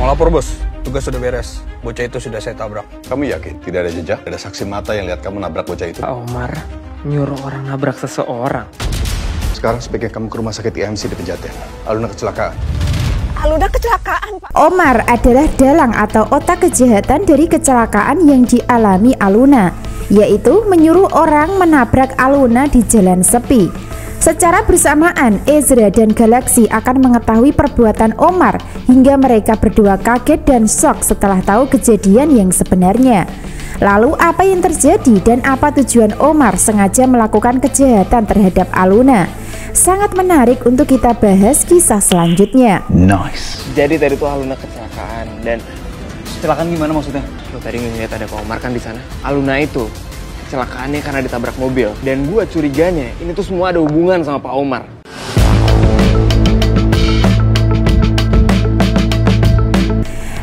Mau lapor bos, tugas sudah beres. Bocah itu sudah saya tabrak. Kamu yakin tidak ada jejak? Ada saksi mata yang lihat kamu nabrak bocah itu? Pak Omar nyuruh orang nabrak seseorang. Sekarang sebaiknya kamu ke rumah sakit IMC di Pejaten. Aluna kecelakaan. Aluna kecelakaan, Pak. Omar adalah dalang atau otak kejahatan dari kecelakaan yang dialami Aluna, yaitu menyuruh orang menabrak Aluna di jalan sepi. Secara bersamaan, Ezra dan Galaxy akan mengetahui perbuatan Omar hingga mereka berdua kaget dan shock setelah tahu kejadian yang sebenarnya. Lalu apa yang terjadi dan apa tujuan Omar sengaja melakukan kejahatan terhadap Aluna? Sangat menarik untuk kita bahas kisah selanjutnya. Nice. Jadi tadi tuh Aluna kecelakaan dan kecelakaan gimana maksudnya? Lo tadi ngeliat ada Pak Omar kan di sana. Aluna itu kecelakaannya karena ditabrak mobil dan gua curiganya ini tuh semua ada hubungan sama Pak Omar.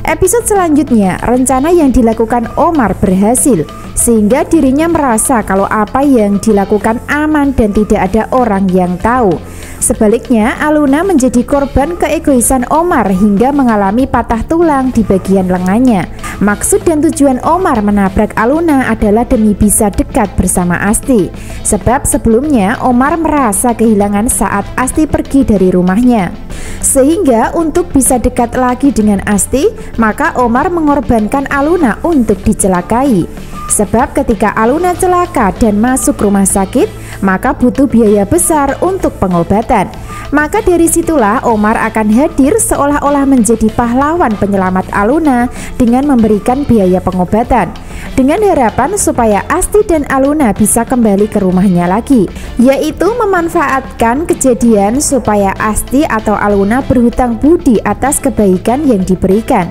Episode selanjutnya, rencana yang dilakukan Omar berhasil sehingga dirinya merasa kalau apa yang dilakukan aman dan tidak ada orang yang tahu. Sebaliknya, Aluna menjadi korban keegoisan Omar hingga mengalami patah tulang di bagian lengannya. Maksud dan tujuan Omar menabrak Aluna adalah demi bisa dekat bersama Asti. Sebab sebelumnya Omar merasa kehilangan saat Asti pergi dari rumahnya. Sehingga untuk bisa dekat lagi dengan Asti, maka Omar mengorbankan Aluna untuk dicelakai. Sebab ketika Aluna celaka dan masuk rumah sakit, maka butuh biaya besar untuk pengobatan. Maka dari situlah Omar akan hadir seolah-olah menjadi pahlawan penyelamat Aluna dengan memberikan biaya pengobatan, dengan harapan supaya Asti dan Aluna bisa kembali ke rumahnya lagi, yaitu memanfaatkan kejadian supaya Asti atau Aluna berhutang budi atas kebaikan yang diberikan.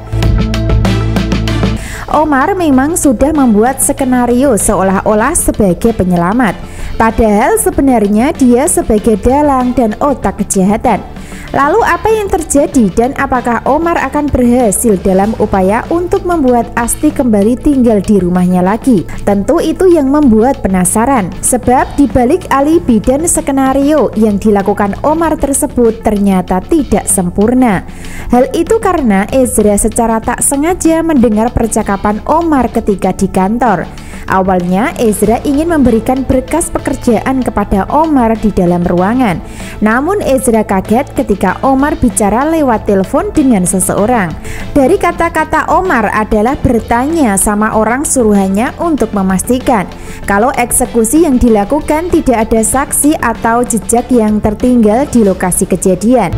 Omar memang sudah membuat skenario seolah-olah sebagai penyelamat, padahal sebenarnya dia sebagai dalang dan otak kejahatan. Lalu apa yang terjadi dan apakah Omar akan berhasil dalam upaya untuk membuat Asti kembali tinggal di rumahnya lagi? Tentu itu yang membuat penasaran, sebab dibalik alibi dan skenario yang dilakukan Omar tersebut ternyata tidak sempurna. Hal itu karena Ezra secara tak sengaja mendengar percakapan Omar ketika di kantor. Awalnya Ezra ingin memberikan berkas pekerjaan kepada Omar di dalam ruangan. Namun Ezra kaget ketika Omar bicara lewat telepon dengan seseorang. Dari kata-kata Omar adalah bertanya sama orang suruhannya untuk memastikan kalau eksekusi yang dilakukan tidak ada saksi atau jejak yang tertinggal di lokasi kejadian.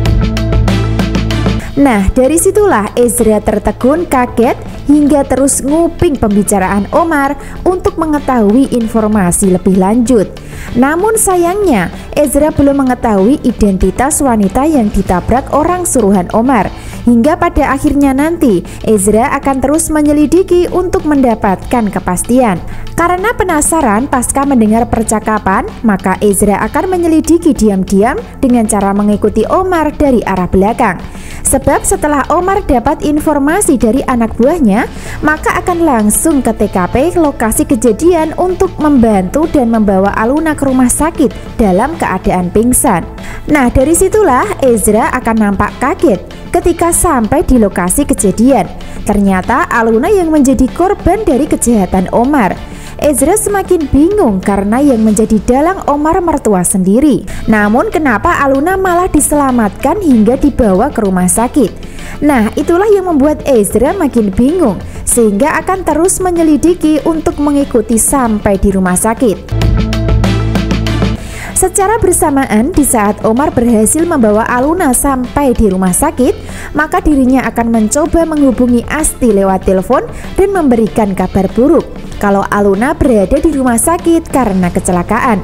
Nah, dari situlah Ezra tertegun kaget hingga terus nguping pembicaraan Omar untuk mengetahui informasi lebih lanjut. Namun sayangnya, Ezra belum mengetahui identitas wanita yang ditabrak orang suruhan Omar. Hingga pada akhirnya nanti, Ezra akan terus menyelidiki untuk mendapatkan kepastian. Karena penasaran pasca mendengar percakapan, maka Ezra akan menyelidiki diam-diam dengan cara mengikuti Omar dari arah belakang. Sebab setelah Omar dapat informasi dari anak buahnya, maka akan langsung ke TKP lokasi kejadian untuk membantu dan membawa Aluna ke rumah sakit dalam keadaan pingsan. Nah, dari situlah Ezra akan nampak kaget ketika sampai di lokasi kejadian. Ternyata Aluna yang menjadi korban dari kejahatan Omar. Ezra semakin bingung karena yang menjadi dalang Omar mertua sendiri. Namun kenapa Aluna malah diselamatkan hingga dibawa ke rumah sakit? Nah, itulah yang membuat Ezra makin bingung, sehingga akan terus menyelidiki untuk mengikuti sampai di rumah sakit. Secara bersamaan, di saat Omar berhasil membawa Aluna sampai di rumah sakit, maka dirinya akan mencoba menghubungi Asti lewat telepon dan memberikan kabar buruk kalau Aluna berada di rumah sakit karena kecelakaan.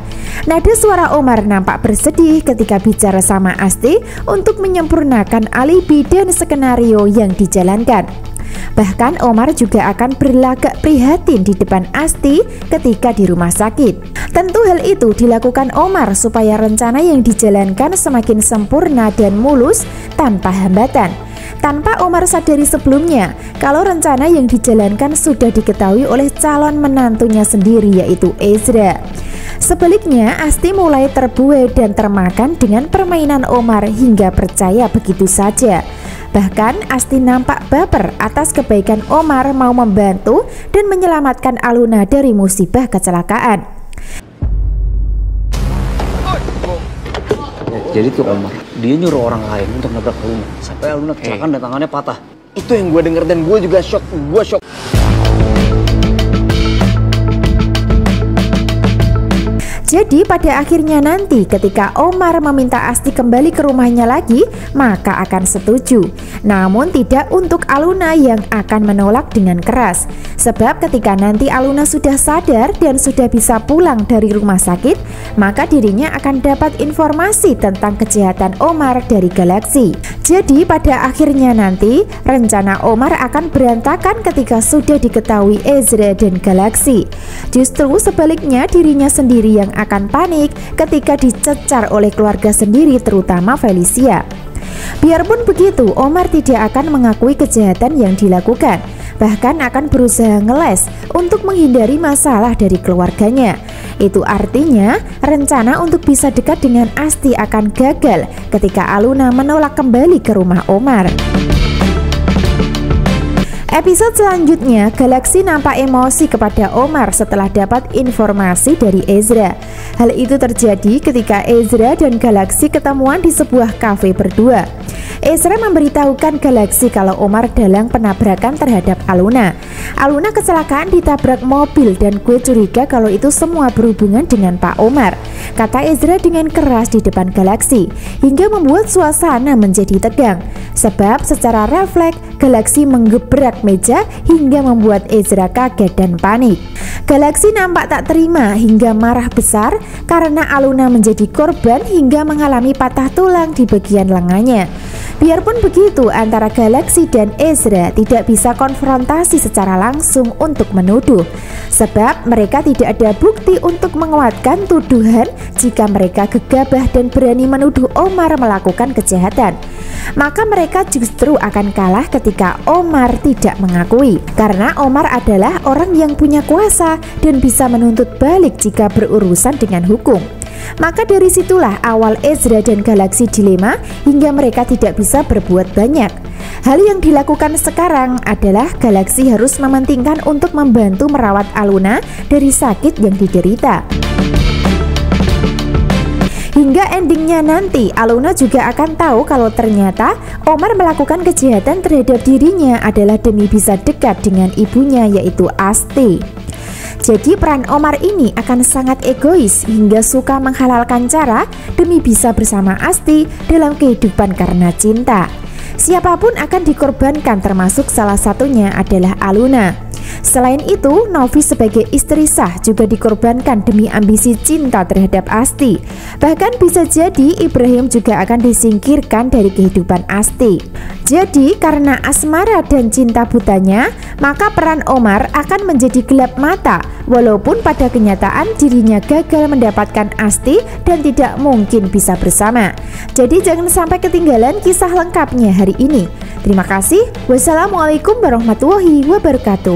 Nada suara Omar nampak bersedih ketika bicara sama Asti untuk menyempurnakan alibi dan skenario yang dijalankan. Bahkan Omar juga akan berlagak prihatin di depan Asti ketika di rumah sakit. Tentu hal itu dilakukan Omar supaya rencana yang dijalankan semakin sempurna dan mulus tanpa hambatan. Tanpa Omar sadari sebelumnya kalau rencana yang dijalankan sudah diketahui oleh calon menantunya sendiri, yaitu Ezra. Sebaliknya, Asti mulai terbuai dan termakan dengan permainan Omar hingga percaya begitu saja. Bahkan Asti nampak baper atas kebaikan Omar mau membantu dan menyelamatkan Aluna dari musibah kecelakaan. Jadi tuh Omar, dia nyuruh orang lain untuk nabrak Aluna sampai Aluna kecelakaan dan tangannya patah. Itu yang gue denger dan gue juga shock. Jadi pada akhirnya nanti ketika Omar meminta Asti kembali ke rumahnya lagi, maka akan setuju. Namun tidak untuk Aluna yang akan menolak dengan keras. Sebab ketika nanti Aluna sudah sadar dan sudah bisa pulang dari rumah sakit, maka dirinya akan dapat informasi tentang kejahatan Omar dari Galaxy. Jadi pada akhirnya nanti rencana Omar akan berantakan ketika sudah diketahui Ezra dan Galaxy. Justru sebaliknya dirinya sendiri yang akan panik ketika dicecar oleh keluarga sendiri, terutama Felicia. Biarpun begitu, Omar tidak akan mengakui kejahatan yang dilakukan, bahkan akan berusaha ngeles untuk menghindari masalah dari keluarganya. Itu artinya rencana untuk bisa dekat dengan Asti akan gagal ketika Aluna menolak kembali ke rumah Omar. Episode selanjutnya, Galaxy nampak emosi kepada Omar setelah dapat informasi dari Ezra. Hal itu terjadi ketika Ezra dan Galaxy ketemuan di sebuah kafe berdua. Ezra memberitahukan Galaxy kalau Omar dalang penabrakan terhadap Aluna. Aluna kecelakaan ditabrak mobil dan gue curiga kalau itu semua berhubungan dengan Pak Omar, kata Ezra dengan keras di depan Galaxy, hingga membuat suasana menjadi tegang. Sebab secara refleks Galaxy menggebrak meja hingga membuat Ezra kaget dan panik. Galaxy nampak tak terima hingga marah besar karena Aluna menjadi korban hingga mengalami patah tulang di bagian lengannya. Biarpun begitu, antara Galaxy dan Ezra tidak bisa konfrontasi secara langsung untuk menuduh, sebab mereka tidak ada bukti untuk menguatkan tuduhan jika mereka gegabah dan berani menuduh Omar melakukan kejahatan. Maka mereka justru akan kalah ketika Omar tidak mengakui, karena Omar adalah orang yang punya kuasa dan bisa menuntut balik jika berurusan dengan hukum. Maka dari situlah awal Ezra dan Galaxy dilema hingga mereka tidak bisa berbuat banyak. Hal yang dilakukan sekarang adalah Galaxy harus mementingkan untuk membantu merawat Aluna dari sakit yang diderita. Hingga endingnya nanti Aluna juga akan tahu kalau ternyata Omar melakukan kejahatan terhadap dirinya adalah demi bisa dekat dengan ibunya, yaitu Asti. Jadi peran Omar ini akan sangat egois hingga suka menghalalkan cara demi bisa bersama Asti dalam kehidupan karena cinta. Siapapun akan dikorbankan, termasuk salah satunya adalah Aluna. Selain itu, Novi sebagai istri sah juga dikorbankan demi ambisi cinta terhadap Asti. Bahkan bisa jadi Ibrahim juga akan disingkirkan dari kehidupan Asti. Jadi karena asmara dan cinta butanya, maka peran Omar akan menjadi gelap mata, walaupun pada kenyataan dirinya gagal mendapatkan Asti dan tidak mungkin bisa bersama. Jadi jangan sampai ketinggalan kisah lengkapnya hari ini. Terima kasih. Wassalamualaikum warahmatullahi wabarakatuh.